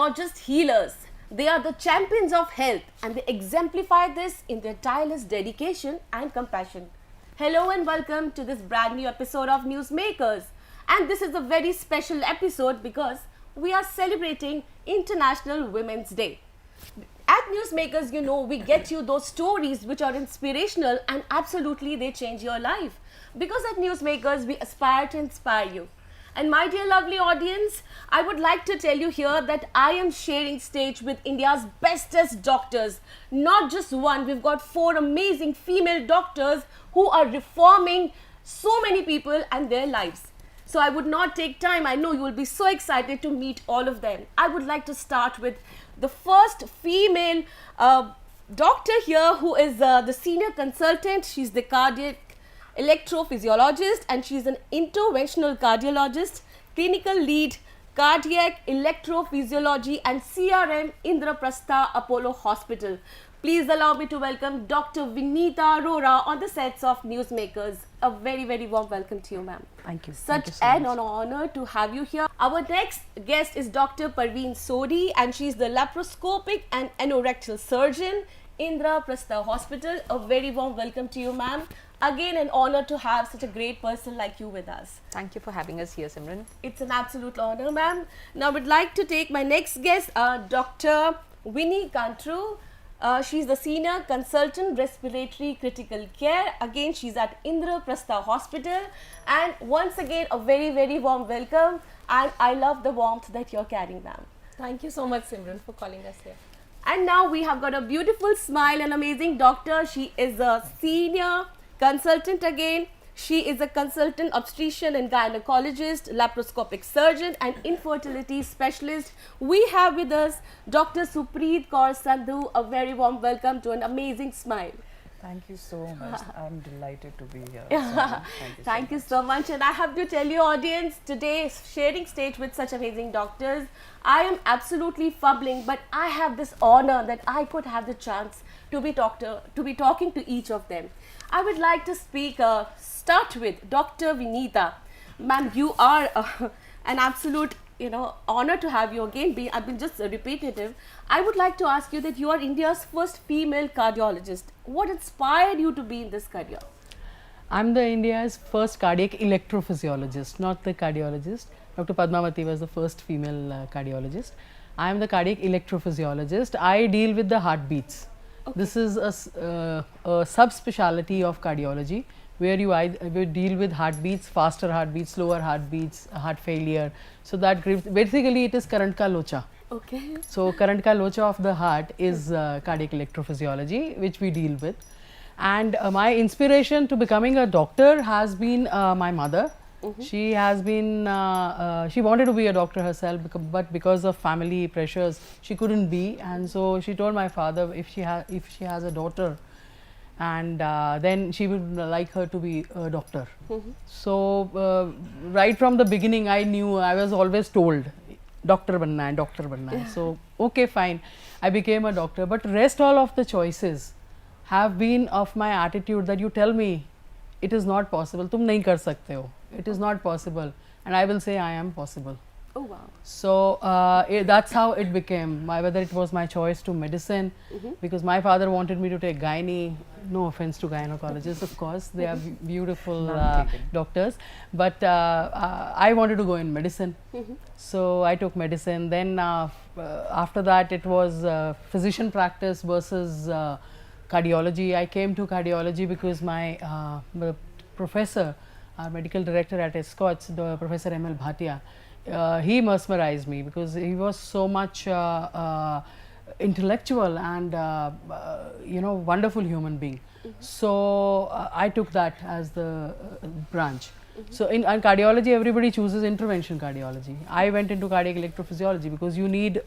not just healers, they are the champions of health, and they exemplify this in their tireless dedication and compassion. Hello and welcome to this brand new episode of Newsmakers. And this is a very special episode because we are celebrating International Women's Day. At Newsmakers, you know, we get you those stories which are inspirational and absolutely they change your life. Because at Newsmakers, we aspire to inspire you. And my dear lovely audience, I would like to tell you here that I am sharing stage with India's bestest doctors. Not just one, we've got 4 amazing female doctors who are reforming so many people and their lives. So I would not take time. I know you will be so excited to meet all of them. I would like to start with the first female doctor here, who is the senior consultant. She's the Cardiac Electrophysiologist and she's an Interventional Cardiologist, Clinical Lead, Cardiac Electrophysiology and CRM, Indraprastha Apollo Hospital. Please allow me to welcome Dr. Vanita Arora on the sets of Newsmakers. A very, very warm welcome to you, ma'am. Thank you. Such Thank you so an much. honor to have you here. Our next guest is Dr. Parveen Sodhi and she's the laparoscopic and anorectal surgeon, Indraprastha Hospital. A very warm welcome to you, ma'am. Again, an honor to have such a great person like you with us. Thank you for having us here, Simran. It's an absolute honor, ma'am. Now, I would like to take my next guest, Dr. Winnie Kantru. She's the Senior Consultant Respiratory Critical Care. Again, she's at Indraprastha Hospital. And once again, a very, very warm welcome. And I love the warmth that you're carrying, ma'am. Thank you so much, Simran, for calling us here. And now we have got a beautiful smile and amazing doctor. She is a Senior Consultant again. She is a consultant obstetrician and gynecologist, laparoscopic surgeon and infertility specialist. We have with us Dr. Supreet Kaur Sandhu. A very warm welcome to an amazing smile. Thank you so much. I'm delighted to be here. Thank you so much. And I have to tell you, audience, today sharing stage with such amazing doctors, I am absolutely fumbling, but I have this honor that I could have the chance to be talking to each of them. I would like to start with Dr. Vanita. Ma'am, you are an absolute, honor to have you again. I've been just repetitive. I would like to ask you that you are India's first female cardiologist. What inspired you to be in this career? I'm the India's first cardiac electrophysiologist, not the cardiologist. Dr. Padmavati was the first female cardiologist. I am the cardiac electrophysiologist. I deal with the heartbeats. Okay. This is a subspecialty of cardiology where you deal with heartbeats, faster heartbeats, slower heartbeats, heart failure. So that basically it is current ka locha. Okay. So current ka locha of the heart is cardiac electrophysiology, which we deal with. And my inspiration to becoming a doctor has been my mother. Mm-hmm. She has been, she wanted to be a doctor herself, but because of family pressures, she couldn't be. And so she told my father if she has a daughter, and then she would like her to be a doctor. Mm-hmm. So right from the beginning, I knew, I was always told, doctor banna hai, doctor banna hai. So okay, fine, I became a doctor. But rest all of the choices have been of my attitude that you tell me it is not possible, tum nahi kar sakte ho. It is not possible, and I will say I am possible. Oh wow! So that's how it became. Whether it was my choice to medicine, because my father wanted me to take gynae. No offense to gynecologists, of course, they are beautiful doctors. But I wanted to go in medicine, so I took medicine. Then after that, it was physician practice versus cardiology. I came to cardiology because my professor, our medical director at Escorts, the Professor M.L. Bhatia, he mesmerized me because he was so much intellectual and wonderful human being. So I took that as the branch. So in cardiology, everybody chooses intervention cardiology. I went into cardiac electrophysiology because you need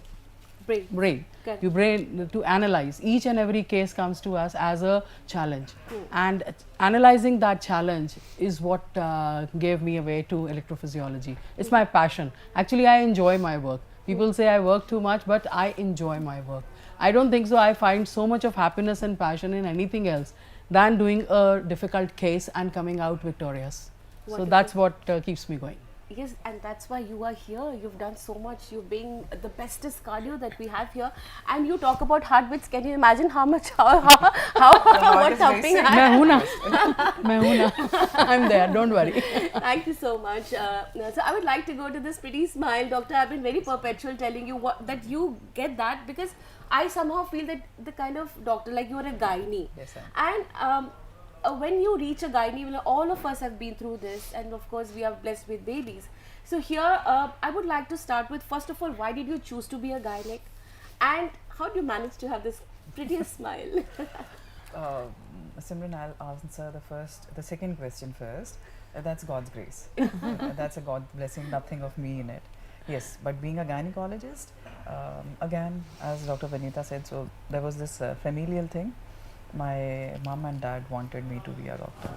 brain. Your brain to analyze. Each and every case comes to us as a challenge, and analyzing that challenge is what gave me a way to electrophysiology. It's my passion. Actually, I enjoy my work. People say I work too much, but I enjoy my work. I don't think so. I find so much of happiness and passion in anything else than doing a difficult case and coming out victorious. Wonderful. So that's what keeps me going. Yes, and that's why you are here. You've done so much. You're being the bestest cardio that we have here. And you talk about heartbeats. Can you imagine how much, what's helping? मैं हूँ ना, मैं हूँ ना. I'm there. Don't worry. Thank you so much. So I would like to go to this pretty smile, doctor. I've been very perpetual telling you that you get that, because I somehow feel that the kind of doctor, like you are a gynae. Yes, And when you reach a gynae, all of us have been through this, and of course we are blessed with babies. So here, I would like to start with, first of all, why did you choose to be a gynec, and how do you manage to have this prettiest smile? Simran, I'll answer the second question first. That's God's grace. That's a God blessing, nothing of me in it. Yes, but being a gynecologist, again, as Dr. Vanita said, so there was this familial thing. My mom and dad wanted me to be a doctor,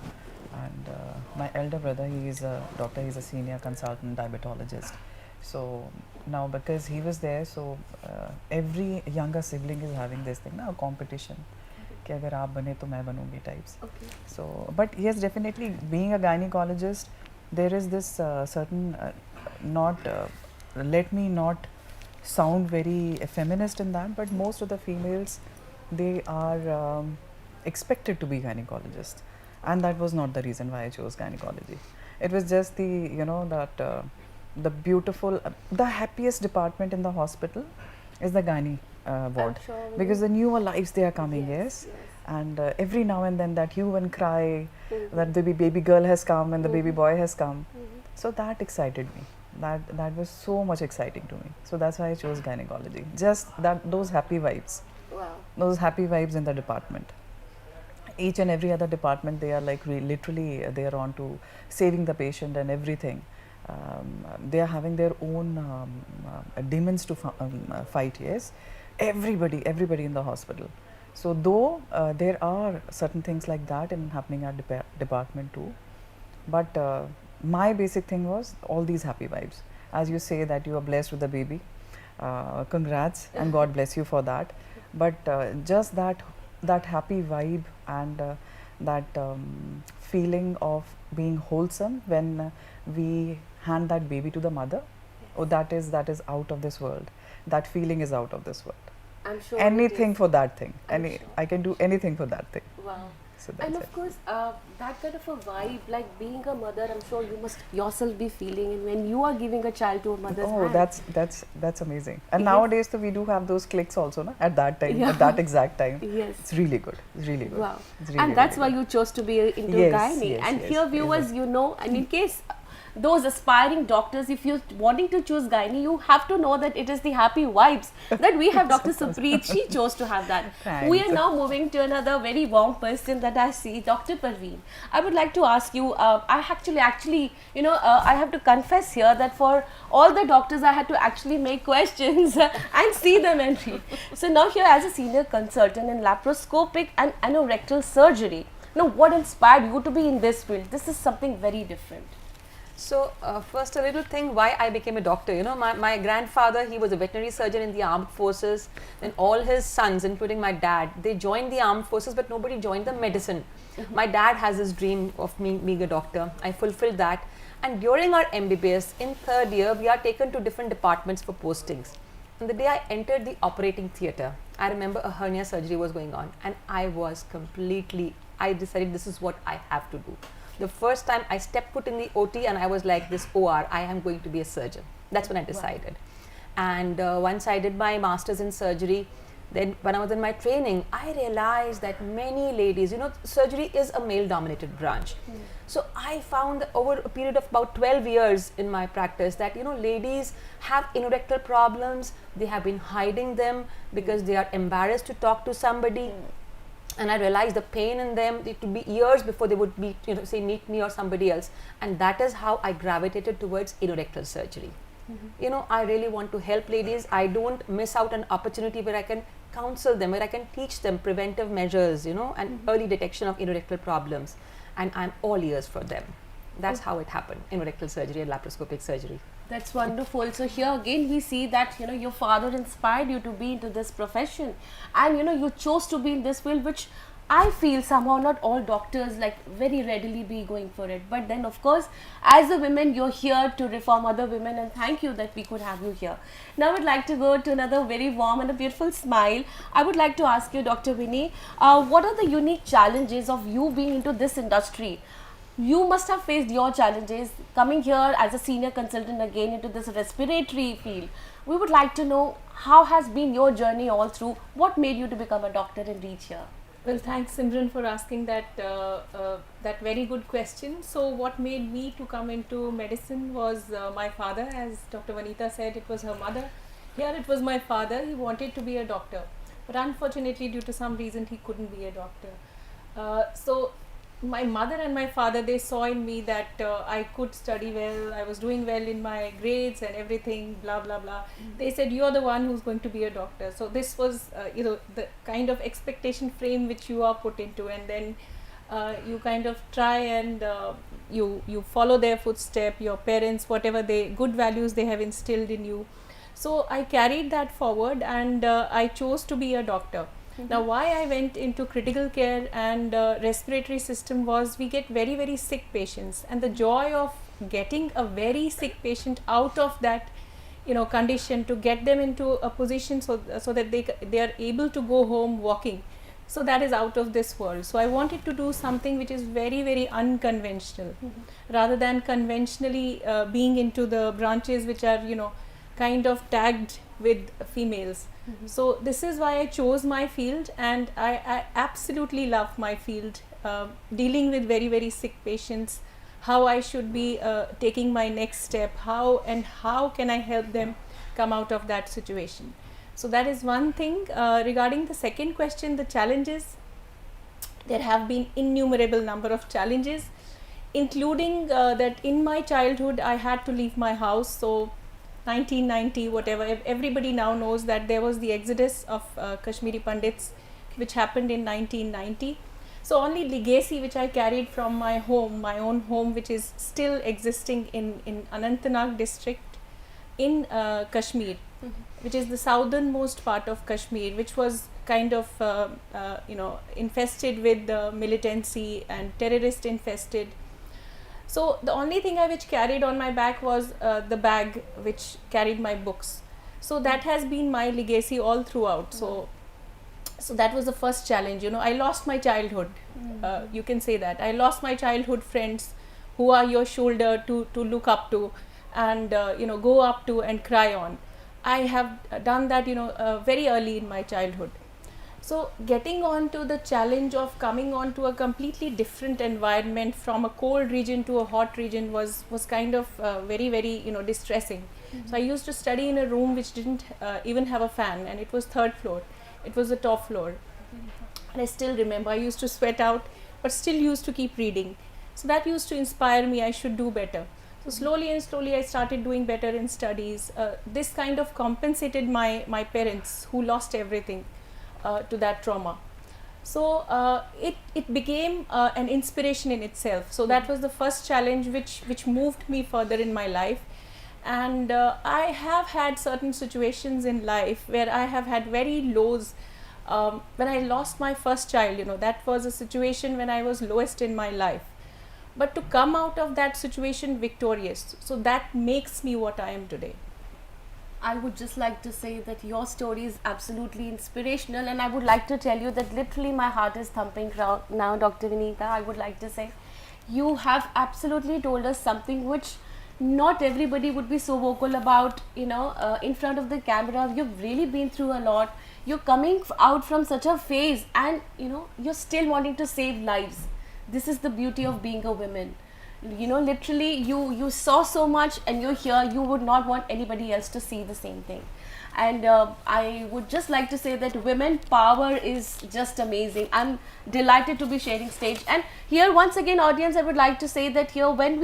and my elder brother, he is a doctor, he's a senior consultant diabetologist. So now because he was there, so every younger sibling is having this thing, now competition. कि अगर आप बने तो मैं बनूंगी types. Okay. So, but yes, definitely being a gynecologist, there is this certain let me not sound very feminist in that, but most of the females, they are expected to be gynecologists, and that was not the reason why I chose gynecology. It was just the beautiful, the happiest department in the hospital is the gynae ward, sure because the newer lives they are coming, yes. And every now and then that hue and cry, that the baby girl has come and the baby boy has come, so that excited me. That was so much exciting to me. So that's why I chose gynecology. Just those happy vibes. Wow. Those happy vibes in the department. Each and every other department, they are like literally they are on to saving the patient and everything. They are having their own demons to fight. Yes, everybody in the hospital. So though there are certain things like that happening at department too, but my basic thing was all these happy vibes. As you say that you are blessed with a baby, congrats and God bless you for that. But just that happy vibe and that feeling of being wholesome when we hand that baby to the mother, oh, that is out of this world. That feeling is out of this world. I'm sure. Anything for that thing. Sure. I can do anything for that thing. Wow. So that's And it. of course, that kind of a vibe, like being a mother, I'm sure you must yourself be feeling, and when you are giving a child to a mother's Oh, hand. that's amazing. And Yes. nowadays, so we do have those clicks also, na? At that time, Yeah. at that exact time. Yes. It's really good. It's really good. Wow. It's really, And that's really why you chose to be into Yes, gynae. yes, And yes, here, viewers, you know, and in case those aspiring doctors, if you're wanting to choose gynae, you have to know that it is the happy vibes that we have. Dr. Supreet, she chose to have that. We are Thanks. now moving to another very warm person that I see, Dr. Parveen. I would like to ask you, I actually, you know, I have to confess here that for all the doctors, I had to actually make questions and see them and read. So now here, as a senior consultant in laparoscopic and anorectal surgery, now what inspired you to be in this field? This is something very different. So first a little thing why I became a doctor. You know, my grandfather, he was a veterinary surgeon in the armed forces, and all his sons, including my dad, they joined the armed forces, but nobody joined the medicine. My dad has this dream of me being a doctor. I fulfilled that, and during our MBBS in third year, we are taken to different departments for postings. And the day I entered the operating theatre, I remember a hernia surgery was going on, and I decided this is what I have to do. The first time I stepped foot in the OT and I was like, this OR, I am going to be a surgeon. That's when I decided. And once I did my master's in surgery, then when I was in my training, I realized that many ladies, you know, surgery is a male dominated branch. So I found that over a period of about 12 years in my practice that, you know, ladies have anorectal problems, they have been hiding them because they are embarrassed to talk to somebody. And I realized the pain in them, it would be years before they would meet, you know, say meet me or somebody else. And that is how I gravitated towards anorectal surgery. You know, I really want to help ladies. I don't miss out an opportunity where I can counsel them, where I can teach them preventive measures, you know, and early detection of anorectal problems. And I'm all ears for them. That's how it happened, anorectal surgery and laparoscopic surgery. That's wonderful. So here again we see that, you know, your father inspired you to be into this profession, and you know, you chose to be in this field, which I feel somehow not all doctors like very readily be going for it. But then of course, as a woman, you're here to reform other women, and thank you that we could have you here. Now I would like to go to another very warm and a beautiful smile. I would like to ask you, Dr. Vinny, what are the unique challenges of you being into this industry? You must have faced your challenges coming here as a senior consultant again into this respiratory field. We would like to know how has been your journey all through. What made you to become a doctor and reach here? Well, thanks Simran for asking that very good question. So what made me to come into medicine was my father. As Dr. Vanita said, it was her mother. Here it was my father. He wanted to be a doctor, but unfortunately due to some reason he couldn't be a doctor. So my mother and my father, they saw in me that I could study well, I was doing well in my grades and everything, blah blah blah. They said, you're the one who's going to be a doctor. So this was the kind of expectation frame which you are put into, and then you kind of try and you follow their footstep, your parents, whatever they good values they have instilled in you. So I carried that forward, and I chose to be a doctor. Now why I went into critical care and respiratory system was, we get very very sick patients, and the joy of getting a very sick patient out of that condition, to get them into a position so that they are able to go home walking, so that is out of this world. So I wanted to do something which is very very unconventional, rather than conventionally being into the branches which are kind of tagged with females. So this is why I chose my field, and I absolutely love my field, dealing with very very sick patients, how I should be taking my next step, how can I help them come out of that situation. So that is one thing. Regarding the second question, the challenges, there have been innumerable number of challenges, including that in my childhood I had to leave my house. So 1990 whatever, everybody now knows that there was the exodus of Kashmiri Pandits which happened in 1990. So only legacy which I carried from my home, my own home, which is still existing in Anantnag district in Kashmir, which is the southernmost part of Kashmir, which was kind of infested with militancy and terrorist infested. So the only thing I which carried on my back was the bag which carried my books. So that has been my legacy all throughout. So that was the first challenge. I lost my childhood. You can say that I lost my childhood friends, who are your shoulder to look up to, and go up to and cry on. I have done that very early in my childhood. So getting on to the challenge of coming on to a completely different environment, from a cold region to a hot region, was kind of very very distressing. So I used to study in a room which didn't even have a fan, and it was 3rd floor. It was the top floor, and I still remember I used to sweat out, but still used to keep reading. So that used to inspire me, I should do better. So slowly and slowly I started doing better in studies. This kind of compensated my parents, who lost everything to that trauma. So it became an inspiration in itself. So that was the first challenge which moved me further in my life. And I have had certain situations in life where I have had very lows. When I lost my first child, that was a situation when I was lowest in my life. But to come out of that situation victorious, so that makes me what I am today. I would just like to say that your story is absolutely inspirational, and I would like to tell you that literally my heart is thumping now, Dr. Vanita. I would like to say you have absolutely told us something which not everybody would be so vocal about, in front of the camera. You've really been through a lot. You're coming out from such a phase, and you're still wanting to save lives. This is the beauty of being a woman. Literally you saw so much, and you're here. You would not want anybody else to see the same thing. And I would just like to say that women power is just amazing. I'm delighted to be sharing stage. And here once again, audience, I would like to say that here when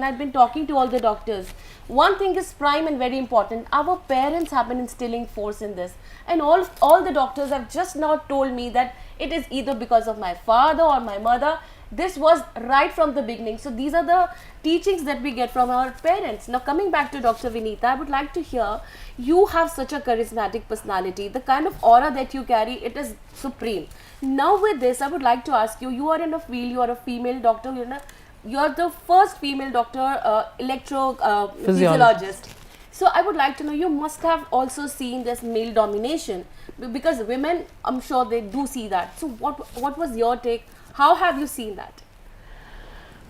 I've been talking to all the doctors, one thing is prime and very important. Our parents have been instilling force in this, and all the doctors have just now told me that it is either because of my father or my mother. This was right from the beginning. So these are the teachings that we get from our parents. Now coming back to Dr. Vanita, I would like to hear, you have such a charismatic personality. The kind of aura that you carry, it is supreme. Now with this, I would like to ask you, you are in a field, you are a female doctor, you are the first female doctor, physiologist. So I would like to know, you must have also seen this male domination, because women, I'm sure they do see that. So what was your take? How have you seen that?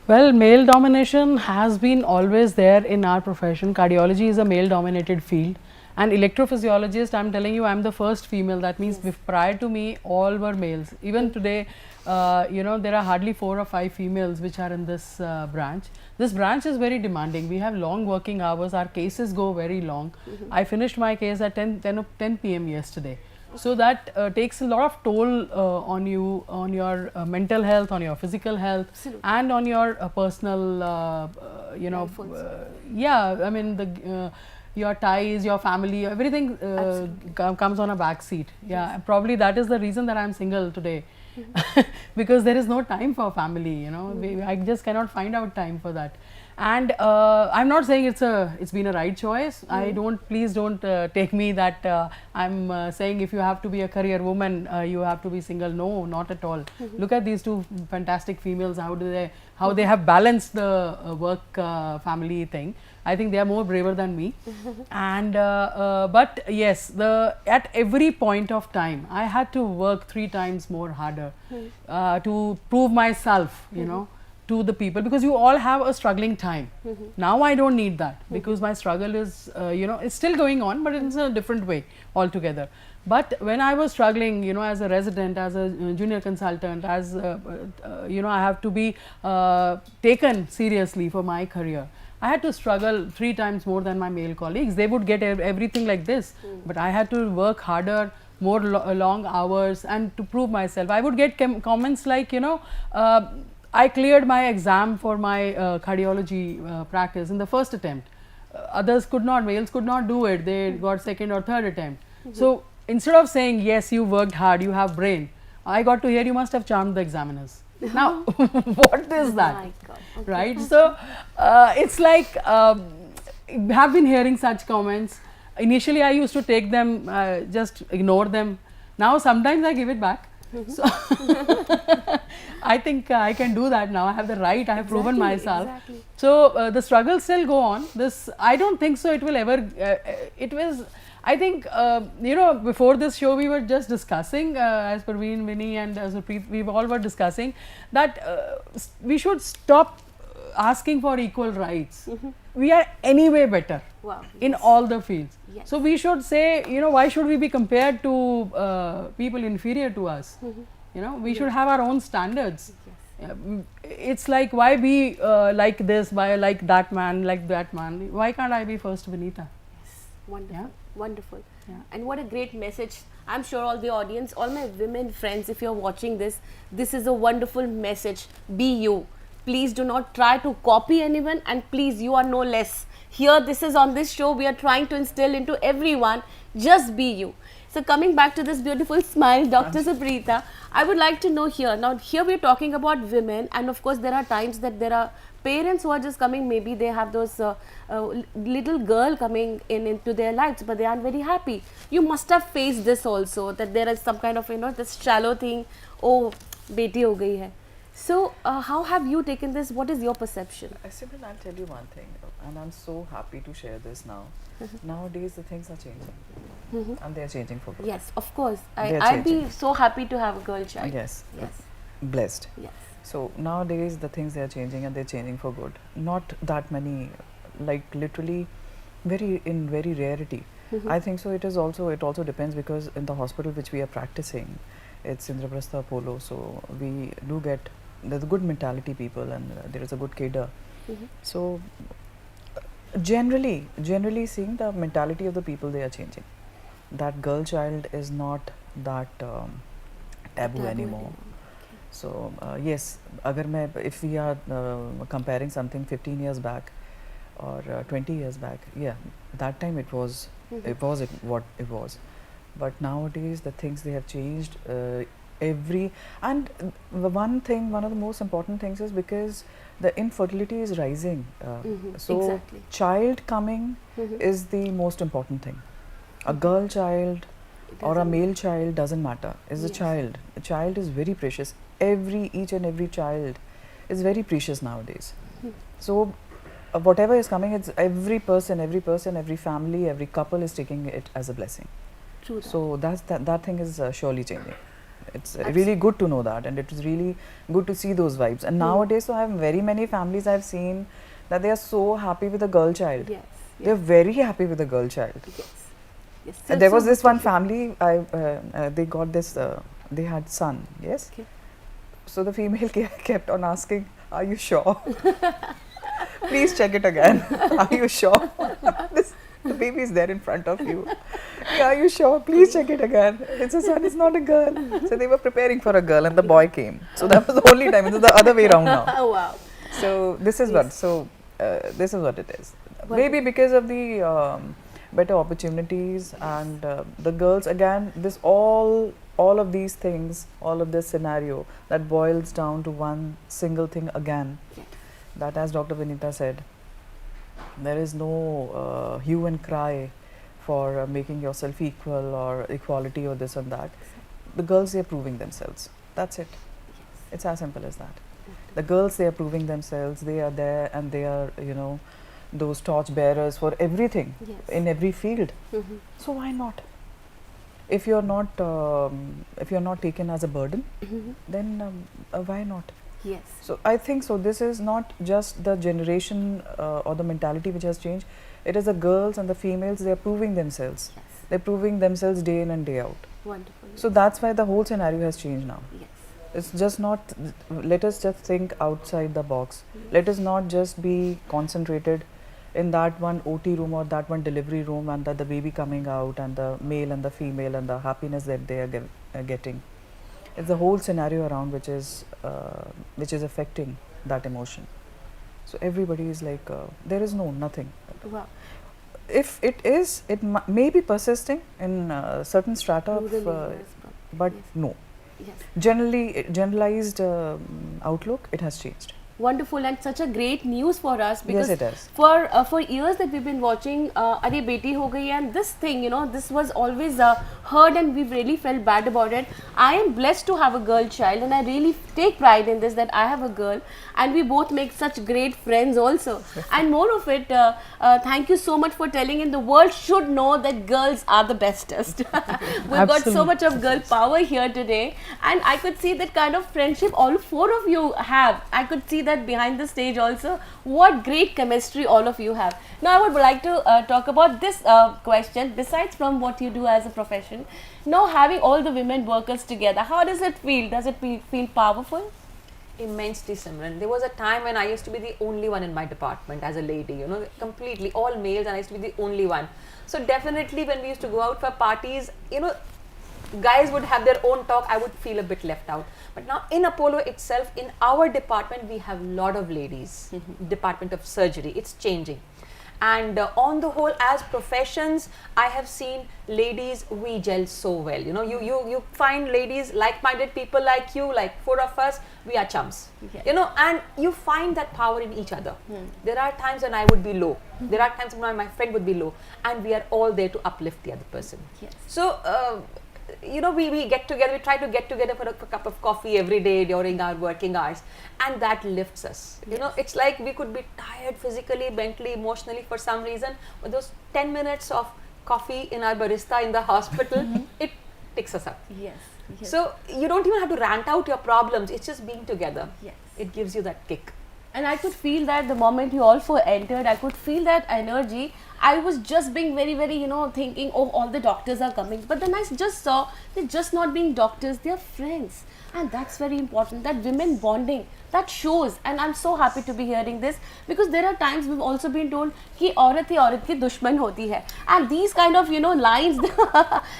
Well, male domination has been always there in our profession. Cardiology is a male dominated field, and electrophysiologist, I'm telling you, I'm the first female. That means prior to me all were males. Even today, there are hardly 4 or 5 females which are in this branch. This branch is very demanding. We have long working hours. Our cases go very long. I finished my case at 10 p.m. yesterday. So that takes a lot of toll on you, on your mental health, on your physical health, and on your personal, yeah, I mean your ties, your family, everything comes on a back seat. Yeah, probably that is the reason that I am single today. Because there is no time for family, I just cannot find out time for that. And I'm not saying it's been a right choice. Please don't take me that I'm saying if you have to be a career woman, you have to be single. No, not at all. Look at these 2 fantastic females, how they have balanced the work family thing. I think they are more braver than me. And but yes, at every point of time I had to work 3 times more harder to prove myself, to the people, because you all have a struggling time. Now I don't need that, because my struggle is it's still going on, but it's a different way altogether. But when I was struggling, as a resident, as a junior consultant, as I have to be taken seriously for my career, I had to struggle 3 times more than my male colleagues. They would get everything like this, but I had to work harder, more long hours, and to prove myself. I would get comments like, I cleared my exam for my cardiology practice in the first attempt. Others could not, males could not do it. They got second or third attempt. So instead of saying, yes, you worked hard, you have brain, I got to hear you must have charmed the examiners. Now, what is that? My God. Okay. Right? So, it's like, have been hearing such comments. Initially, I used to take them, just ignore them. Now, sometimes I give it back. So, I think I can do that now. I have the right, I have proven myself. Exactly. So, the struggles still go on. I don't think so it will ever, it was, I think, before this show we were just discussing, as Parveen, Vinny and Supreet, we all were discussing that we should stop asking for equal rights. We are anyway better in all the fields. Yes. So we should say, why should we be compared to people inferior to us? We should have our own standards. Yes. It's like, why be like this, why like that man, like that man? Why can't I be first Vanita? Yes. Wonderful. Yeah. Wonderful. Yeah. And what a great message. I'm sure all the audience, all my women friends, if you're watching this is a wonderful message. Be you. Please do not try to copy anyone, and please, you are no less. Here, this is on this show, we are trying to instill into everyone, just be you. So coming back to this beautiful smile, Dr. Supreeta, I would like to know here, now here we are talking about women, and of course there are times that there are parents who are just coming, maybe they have those little girl coming into their lives, but they aren't very happy. You must have faced this also, that there is some kind of, this shallow thing, oh, beti ho gayi hai. So, how have you taken this? What is your perception? Simran, I'll tell you one thing, and I'm so happy to share this now. Nowadays, the things are changing, and they are changing for good. Yes, of course. They are I'd be changing. so happy to have a girl child. Yes, Yes. blessed. Yes. So nowadays, the things they are changing, and they're changing for good. Not that many, like literally, in very rarity. I think so. It also depends, because in the hospital which we are practicing, it's Indraprastha Apollo. So we do get, there's a good mentality people, and there is a good cadre. So generally seeing the mentality of the people, they are changing. That girl child is not that taboo anymore. So yes, if we are comparing something 15 years back or 20 years back, yeah, that time it was what it was. But nowadays the things, they have changed And the one of the most important things is because the infertility is rising. So Exactly. child coming is the most important thing. A girl child or a doesn't- male child doesn't matter. It's a Yes. child. A child is very precious. Each and every child is very precious nowadays. So whatever is coming, it's every person, every family, every couple is taking it as a blessing. True that. So that thing is surely changing. It's Abs- really good to know that, and it is really good to see those vibes. And nowadays, so I have very many families I've seen that they are so happy with a girl child. Yes. They're very happy with a girl child. Yes. Yes. And there was so this good one to hear. family. They got this. They had son. Yes. Okay. So the female kept on asking, "Are you sure? Please check it again. Are you sure? The baby is there in front of you. Yeah, are you sure? Please check it again. It's a son. It's not a girl." So they were preparing for a girl, and the boy came. So that was the only time. It was the other way around now. Oh, wow. So this is what. So this is what it is. Wonderful. Maybe because of the better opportunities and the girls again. This all of these things, all of this scenario that boils down to one single thing again. Yes. That, as Dr. Vanita said, there is no hue and cry for making yourself equal or equality or this and that. The girls, they are proving themselves. That's it. It's as simple as that. The girls, they are proving themselves. They are there and they are, those torch bearers for everything Yes. in every field. Mhm. So why not? If you're not taken as a burden, Mhm. then why not? Yes. So I think so. This is not just the generation or the mentality which has changed. It is the girls and the females. They are proving themselves. Yes. They're proving themselves day in and day out. Wonderful. So that's why the whole scenario has changed now. Yes. It's just not. Let us just think outside the box. Let us not just be concentrated in that one OT room or that one delivery room, and that the baby coming out and the male and the female and the happiness that they are getting. It's the whole scenario around which is affecting that emotion. So everybody is like, there is nothing. Wow. If it is, it may be persisting in certain strata of, Rural areas, but yes. no. Yes. Generalized outlook, it has changed. Wonderful, and such a great news for us, because Yes, it is. for years that we've been watching Are Beti Ho Gayi, and this thing, this was always heard, and we've really felt bad about it. I am blessed to have a girl child, and I really take pride in this, that I have a girl, and we both make such great friends also. And more of it, thank you so much for telling, and the world should know that girls are the bestest. We've got so Absolutely. much of girl power here today, and I could see that kind of friendship all four of you have. I could see that behind the stage also. What great chemistry all of you have. Now I would like to talk about this question. Besides from what you do as a profession, now having all the women workers together, how does it feel? Does it feel powerful? Immensely, Simran. There was a time when I used to be the only one in my department as a lady, completely all males, and I used to be the only one. So definitely when we used to go out for parties, guys would have their own talk, I would feel a bit left out. But now in Apollo itself, in our department, we have a lot of ladies, Department of Surgery. It's changing. And on the whole, as professions, I have seen ladies, we gel so well. You find ladies, like-minded people like you, like four of us, we are chums. Yes. And you find that power in each other. There are times when I would be low. There are times when my friend would be low. And we are all there to uplift the other person. Yes. So, we get together, we try to get together for a cup of coffee every day during our working hours, and that lifts us. It's like we could be tired physically, mentally, emotionally for some reason, but those 10 minutes of coffee in our barista in the hospital, it picks us up. Yes. Yes. So you don't even have to rant out your problems, it's just being together. Yes. It gives you that kick. And I could feel that the moment you all four entered, I could feel that energy. I was just being very, very, thinking, oh, all the doctors are coming. But then I just saw they're just not being doctors, they're friends. And that's very important, that women bonding, that shows. And I'm so happy to be hearing this, because there are times we've also been told कि औरत ही औरत की दुश्मन होती है. And these kind of, lines,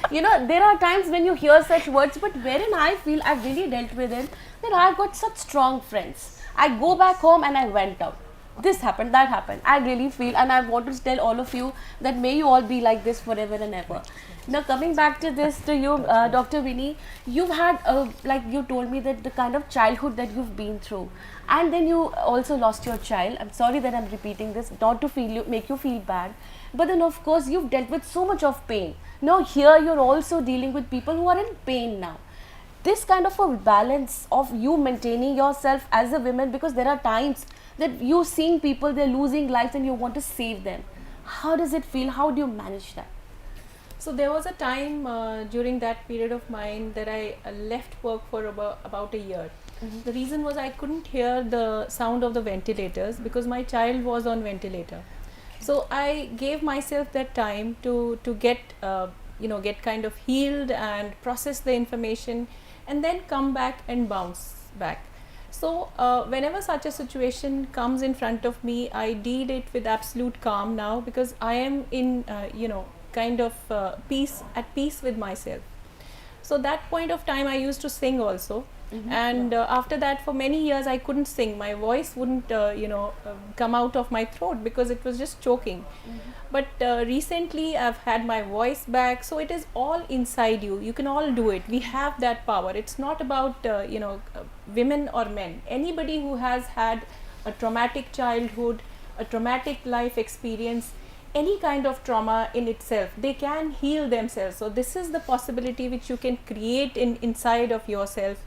there are times when you hear such words, but wherein I feel I've really dealt with it, that I've got such strong friends. I go back home and I went out. This happened, that happened. I really feel, and I want to tell all of you that may you all be like this forever and ever. Now coming back to this, to you, Dr. Vinny, you've had, like you told me that the kind of childhood that you've been through, and then you also lost your child. I'm sorry that I'm repeating this, not to make you feel bad, but then of course you've dealt with so much of pain. Now here you're also dealing with people who are in pain now. This kind of a balance of you maintaining yourself as a woman, because there are times that you seeing people, they're losing lives and you want to save them. How does it feel? How do you manage that? So there was a time during that period of mine that I left work for about a year. The reason was I couldn't hear the sound of the ventilators because my child was on ventilator. So I gave myself that time to get get kind of healed and process the information, and then come back and bounce back. So whenever such a situation comes in front of me, I deal it with absolute calm now, because I am in kind of at peace with myself. So that point of time I used to sing also. And after that, for many years I couldn't sing. My voice wouldn't come out of my throat because it was just choking. But recently I've had my voice back. So it is all inside you. You can all do it. We have that power. It's not about women or men. Anybody who has had a traumatic childhood, a traumatic life experience, any kind of trauma in itself, they can heal themselves. So this is the possibility which you can create inside of yourself,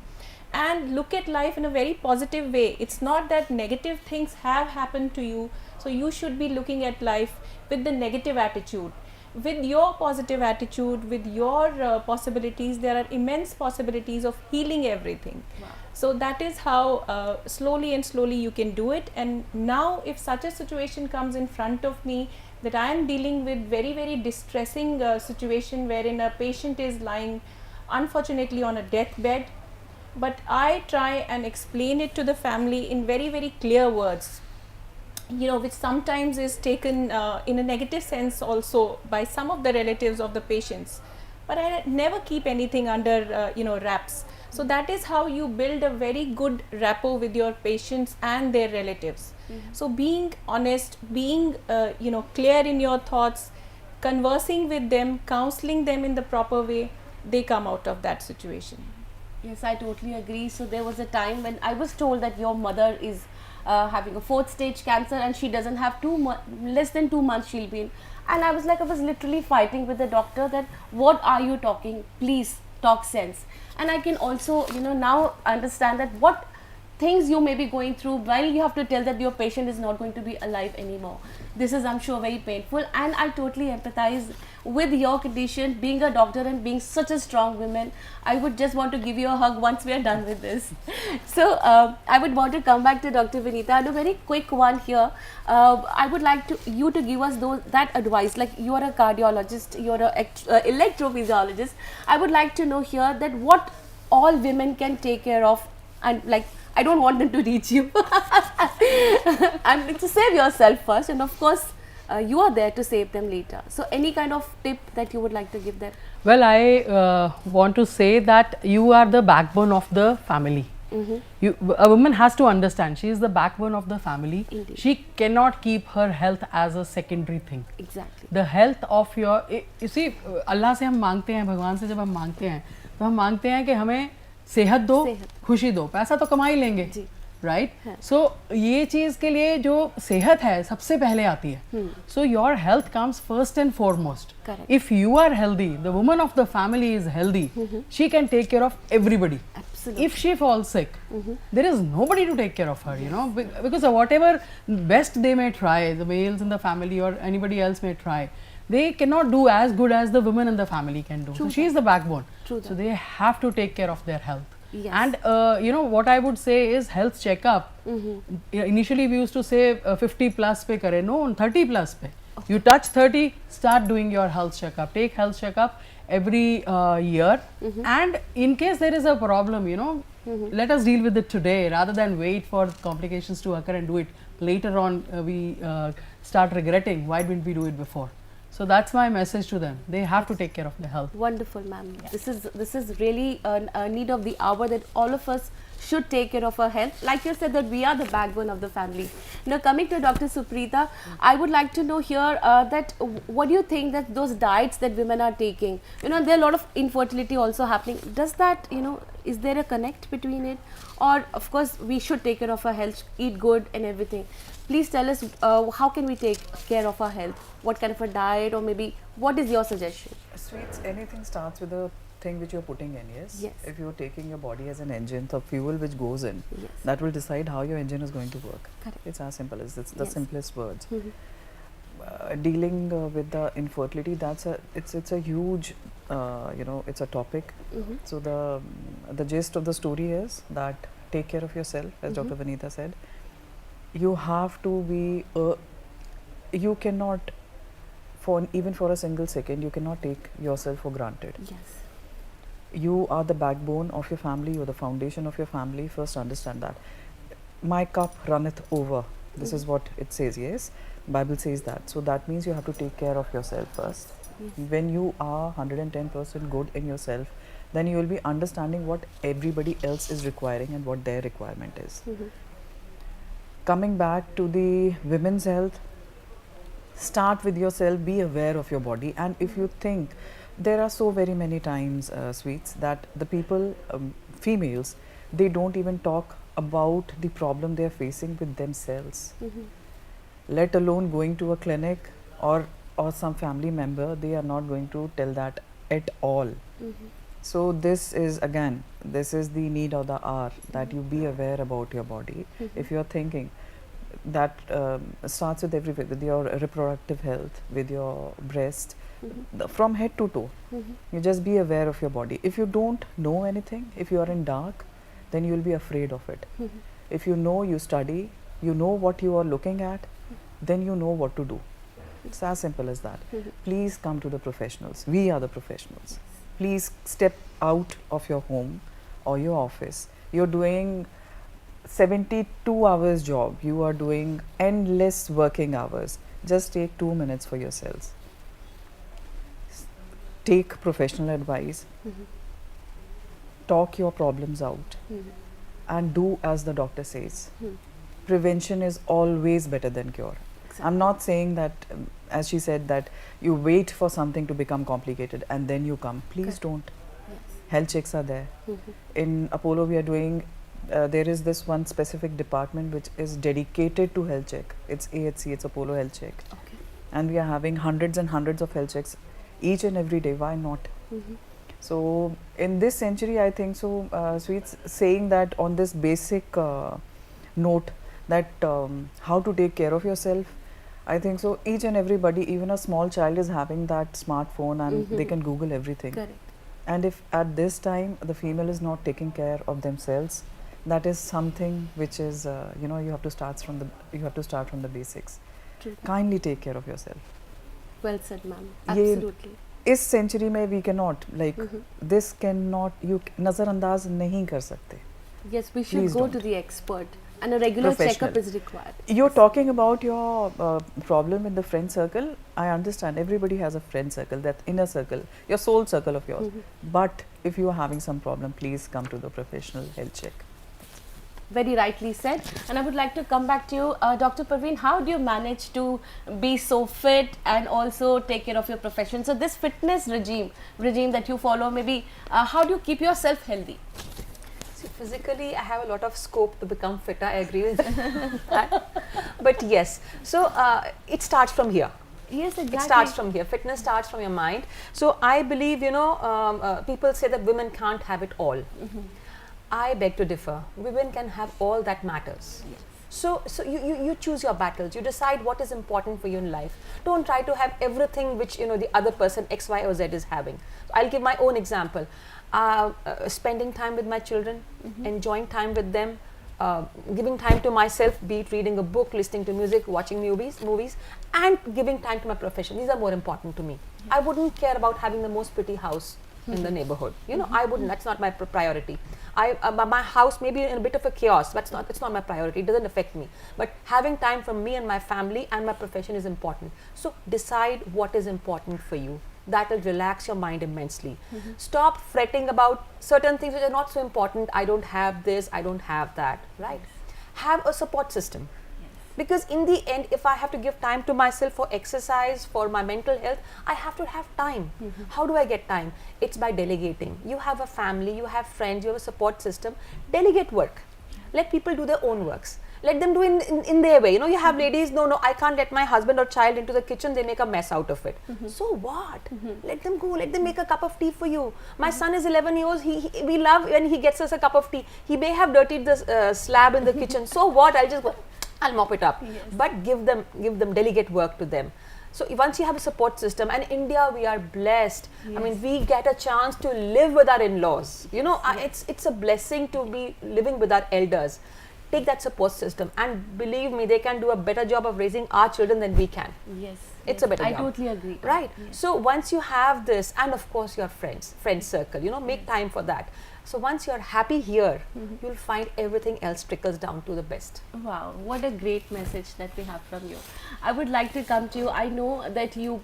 and look at life in a very positive way. It's not that negative things have happened to you, so you should be looking at life with the negative attitude. With your positive attitude, with your possibilities, there are immense possibilities of healing everything. Wow. So that is how slowly and slowly you can do it. And now if such a situation comes in front of me, that I am dealing with very, very distressing situation wherein a patient is lying unfortunately on a deathbed, but I try and explain it to the family in very, very clear words, which sometimes is taken in a negative sense also by some of the relatives of the patients. But I never keep anything under wraps. So that is how you build a very good rapport with your patients and their relatives. So being honest, being clear in your thoughts, conversing with them, counseling them in the proper way, they come out of that situation. Yes, I totally agree. So there was a time when I was told that your mother is having a 4th stage cancer and she doesn't have less than 2 months she'll be in. And I was literally fighting with the doctor that what are you talking? Please talk sense. And I can also now understand that what things you may be going through while you have to tell that your patient is not going to be alive anymore. This is, I'm sure, very painful, and I totally empathize with your condition. Being a doctor and being such a strong woman, I would just want to give you a hug once we are done with this. So I would want to come back to Dr. Vanita and a very quick one here. I would like you to give us that advice. Like, you are a cardiologist, you are a electrophysiologist. I would like to know here that what all women can take care of, and like, I don't want them to reach you. And to save yourself first, and of course you are there to save them later. So any kind of tip that you would like to give them? Well, I want to say that you are the backbone of the family. A woman has to understand she is the backbone of the family. Indeed. She cannot keep her health as a secondary thing. Exactly. The health of your, you see, Allah से हम मांगते हैं, भगवान से जब हम मांगते हैं तो हम मांगते हैं कि हमें सेहत दो, खुशी दो, पैसा तो कमा ही लेंगे, राइट? सो ये चीज़ के लिए जो सेहत है सबसे पहले आती है. So your health comes first and foremost. If you are healthy, the woman of the family is healthy, she can take care of everybody. If she falls sick, there is nobody to take care of her, because whatever best they may try, the males in the family or anybody else may try, they cannot do as good as the women in the family can do. So she is the backbone. So they have to take care of their health. Yes. And what I would say is health checkup. Initially we used to say 50 plus pe kare, no, 30 plus pe. You touch 30, start doing your health checkup. Take health checkup every year. And in case there is a problem, let us deal with it today rather than wait for complications to occur and do it later on. We start regretting why didn't we do it before. So that's my message to them. They have to take care of their health. Wonderful, ma'am. This is really a need of the hour that all of us should take care of our health. Like you said that we are the backbone of the family. Now coming to Dr. Supreeta, I would like to know here that what do you think that those diets that women are taking, there are a lot of infertility also happening. Does that, is there a connect between it? Or of course we should take care of our health, eat good and everything. Please tell us how can we take care of our health? What kind of a diet, or maybe what is your suggestion? Sweets, anything starts with the thing which you're putting in, yes? Yes. If you're taking your body as an engine, the fuel which goes in, Yes. that will decide how your engine is going to work. Correct. It's as simple as it's the Yes. simplest words. Mhm. Dealing with the infertility, it's a huge, it's a topic. Mhm. So the gist of the story is that take care of yourself, as Mhm. Dr. Vanita said. You have to be, you cannot, even for a single second, you cannot take yourself for granted. Yes. You are the backbone of your family, you're the foundation of your family. First understand that. My cup runneth over. This is what it says, yes? Bible says that. So that means you have to take care of yourself first. Yes. When you are 110% good in yourself, then you will be understanding what everybody else is requiring and what their requirement is. Mhm. Coming back to the women's health, start with yourself, be aware of your body. And if you think, there are so very many times, Sweets, that the people, females, they don't even talk about the problem they are facing with themselves, Mhm. let alone going to a clinic or some family member. They are not going to tell that at all. Mhm. So this is, again, this is the need of the hour, that you be aware about your body. Mhm. If you are thinking, that starts with everything, with your reproductive health, with your breast, Mhm. from head to toe. Mhm. You just be aware of your body. If you don't know anything, if you are in dark, then you will be afraid of it. Mhm. If you know, you study, you know what you are looking at, then you know what to do. It's as simple as that. Mhm. Please come to the professionals. We are the professionals. Please step out of your home or your office. You're doing 72 hours job. You are doing endless working hours. Just take 2 minutes for yourselves. Take professional advice. Mhm. Talk your problems out. Mhm. And do as the doctor says. Mhm. Prevention is always better than cure. I'm not saying that, as she said, that you wait for something to become complicated and then you come. Please don't. Yes. Health checks are there. Mhm. In Apollo, we are doing, there is this one specific department which is dedicated to health check. It's AHC, it's Apollo Health Check. Okay. And we are having hundreds and hundreds of health checks each and every day. Why not? Mhm. So in this century, I think so, Sweets, saying that on this basic note, that how to take care of yourself, I think so each and everybody, even a small child, is having that smartphone and they Mhm. can Google everything. Correct. And if at this time the female is not taking care of themselves, that is something which is, you have to start from the basics. True. Kindly take care of yourself. Well said, ma'am. ये Absolutely. इस century में we cannot, like, Mhm. this cannot, you नज़रअंदाज नहीं कर सकते. Yes, we should Please go don't. to the expert, and a regular Professional. checkup is required. You're talking about your problem in the friend circle. I understand everybody has a friend circle, that inner circle, your soul circle of yours. Mhm. But if you are having some problem, please come to the professional health check. Very rightly said. And I would like to come back to you, Dr. Parveen. How do you manage to be so fit and also take care of your profession? So this fitness regime that you follow, maybe how do you keep yourself healthy? See, physically, I have a lot of scope to become fitter. I agree with that. But yes, so it starts from here. Yes, exactly. It starts from here. Fitness starts from your mind. So I believe, people say that women can't have it all. Mhm. I beg to differ. Women can have all that matters. Yes. So you choose your battles. You decide what is important for you in life. Don't try to have everything which the other person X, Y, or Z is having. So I'll give my own example. Spending time with my children, enjoying time with them, giving time to myself, be it reading a book, listening to music, watching movies, and giving time to my profession. These are more important to me. I wouldn't care about having the most pretty house in the neighborhood. I wouldn't. That's not my priority. My house may be in a bit of a chaos. It's not my priority. It doesn't affect me. But having time for me and my family and my profession is important. So decide what is important for you. that will relax your mind immensely. Stop fretting about certain things which are not so important. I don't have this, I don't have that, right? Have a support system. Because in the end, if I have to give time to myself for exercise, for my mental health, I have to have time. How do I get time? It's by delegating. You have a family, you have friends, you have a support system. Delegate work. Let people do their own works. Let them do in their way. You know, you have ladies, no, I can't let my husband or child into the kitchen, they make a mess out of it. So what? Let them go, let them make a cup of tea for you. My son is 11 years, we love when he gets us a cup of tea. He may have dirtied the slab in the kitchen. So what? I'll mop it up. But give them, delegate work to them. So once you have a support system, and India, we are blessed. I mean, we get a chance to live with our in-laws. You know, it's a blessing to be living with our elders. Take that support system, and believe me, they can do a better job of raising our children than we can. Yes. It's a better job. I totally agree. Right. So once you have this, and of course your friend circle, you know, make time for that. So once you're happy here, you'll find everything else trickles down to the best. Wow, what a great message that we have from you. I would like to come to you. I know that you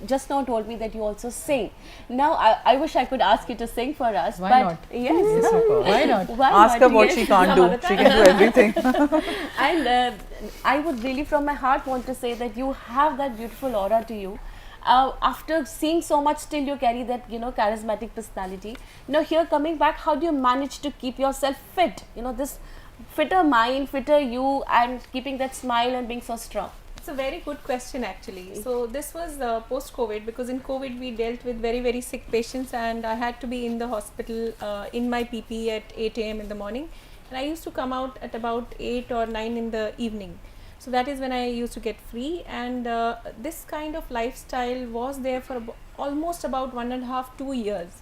just now told me that you also sing. Now, I wish I could ask you to sing for us. Why but not? Yes. Yes, of course. Why not? Why Ask not? her what Yes. she can't do. She can do everything. And I would really from my heart want to say that you have that beautiful aura to you. After seeing so much, still you carry that, you know, charismatic personality. Now here coming back, how do you manage to keep yourself fit? You know, this fitter mind, fitter you, and keeping that smile and being so strong. It's a very good question actually. So this was post-COVID, because in COVID we dealt with very, very sick patients, and I had to be in the hospital in my PP at 8 AM in the morning, and I used to come out at about 8 or 9 in the evening. So that is when I used to get free, and this kind of lifestyle was there for almost about 1.5–2 years.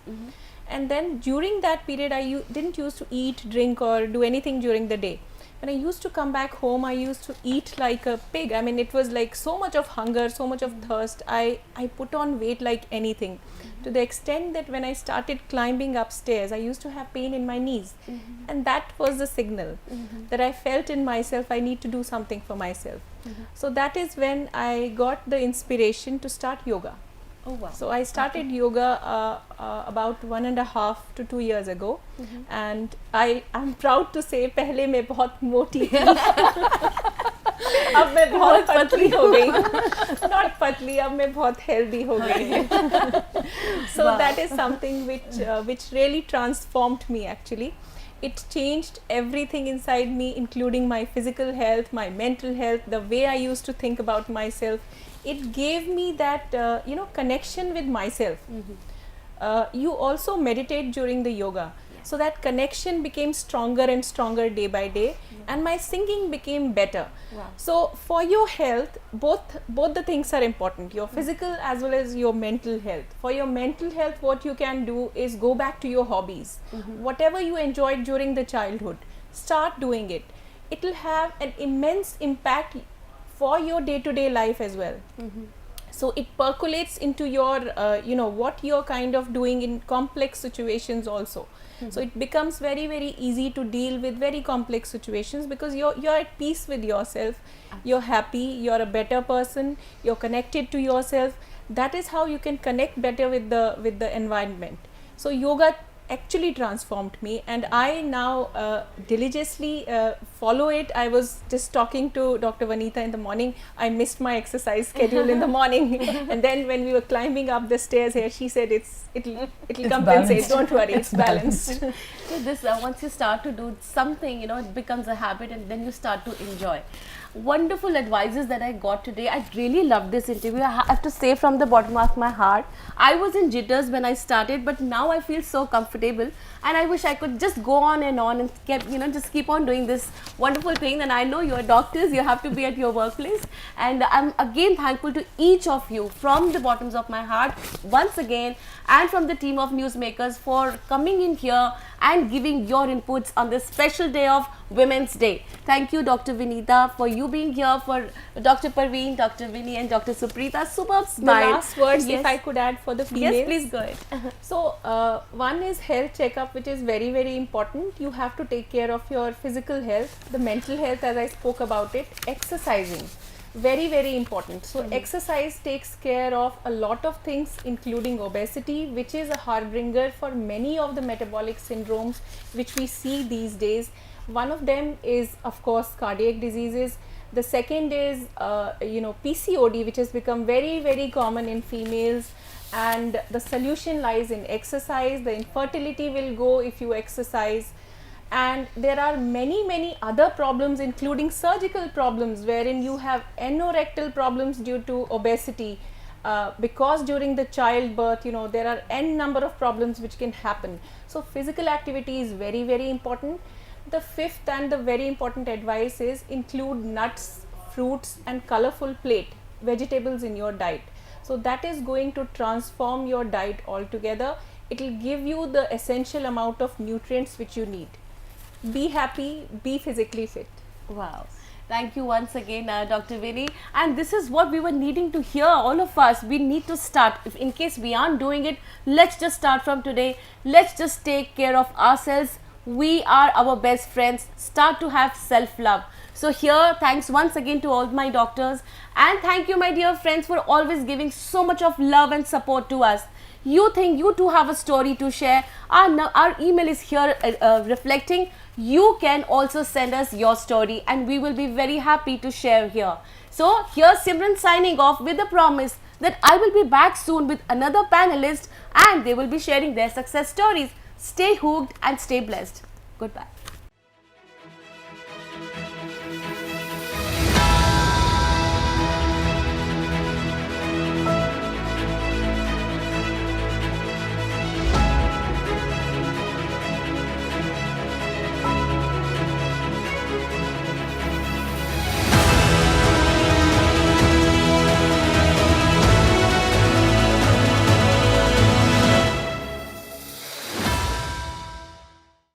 And then during that period I didn't used to eat, drink or do anything during the day. When I used to come back home, I used to eat like a pig. I mean, it was like so much of hunger, so much of thirst. I put on weight like anything, to the extent that when I started climbing upstairs, I used to have pain in my knees. And that was the signal that I felt in myself, I need to do something for myself. So that is when I got the inspiration to start yoga. Oh wow. So I started yoga about 1.5 to 2 years ago, and I'm proud to say पहले मैं बहुत मोटी थी, अब मैं बहुत पतली हो गई, not पतली, अब मैं बहुत healthy हो गई. So that is something which really transformed me actually. It changed everything inside me, including my physical health, my mental health, the way I used to think about myself. It gave me that you know, connection with myself. You also meditate during the yoga, so that connection became stronger and stronger day by day, and my singing became better. So for your health, both the things are important, your physical as well as your mental health. For your mental health, what you can do is go back to your hobbies. Whatever you enjoyed during the childhood, start doing it. It will have an immense impact for your day-to-day life as well. So it percolates into your you know, what you're kind of doing in complex situations also. So it becomes very, very easy to deal with very complex situations, because you're at peace with yourself, you're happy, you're a better person, you're connected to yourself. That is how you can connect better with the environment. So yoga actually transformed me, and I now diligently follow it. I was just talking to Dr. Vanita in the morning. I missed my exercise schedule in the morning, and then when we were climbing up the stairs here, she said it'll compensate. Balanced. Don't worry, it's balanced. So this once you start to do something, you know, it becomes a habit, and then you start to enjoy. Wonderful advices that I got today. I really loved this interview. I have to say from the bottom of my heart, I was in jitters when I started, but now I feel so comfortable, and I wish I could just go on and keep, you know, just keep on doing this wonderful thing. And I know you're doctors, you have to be at your workplace, and I'm again thankful to each of you from the bottoms of my heart once again, and from the team of Newsmakers, for coming in here and giving your inputs on this special day of Women's Day. Thank you, Dr. Vanita, for you being here, for Dr. Parveen, Dr. Vinny and Dr. Suprita. Superb The smile. last words, Yes. if I could add for the females. Yes, please go ahead. So one is health checkup, which is very, very important. You have to take care of your physical health, the mental health as I spoke about it, exercising. Very important. So exercise takes care of a lot of things, including obesity, which is a harbinger for many of the metabolic syndromes which we see these days. One of them is of course cardiac diseases. The second is PCOD, which has become very common in females, and the solution lies in exercise. The infertility will go if you exercise. And there are many other problems, including surgical problems, wherein you have anorectal problems due to obesity, because during the childbirth, there are n number of problems which can happen. So physical activity is very important. The fifth and the very important advice is include nuts, fruits and colorful plate vegetables in your diet. So that is going to transform your diet altogether. It will give you the essential amount of nutrients which you need. Be happy, be physically fit. Wow. Thank you once again, Dr. Vinny. And this is what we were needing to hear, all of us. We need to start. If in case we aren't doing it, let's just start from today. Let's just take care of ourselves. We are our best friends. Start to have self-love. So here, thanks once again to all my doctors. And thank you, my dear friends, for always giving so much of love and support to us. You think you too have a story to share? Our email is here reflecting. You can also send us your story and we will be very happy to share here. So here's Simran signing off with the promise that I will be back soon with another panelist and they will be sharing their success stories. Stay hooked and stay blessed. Goodbye.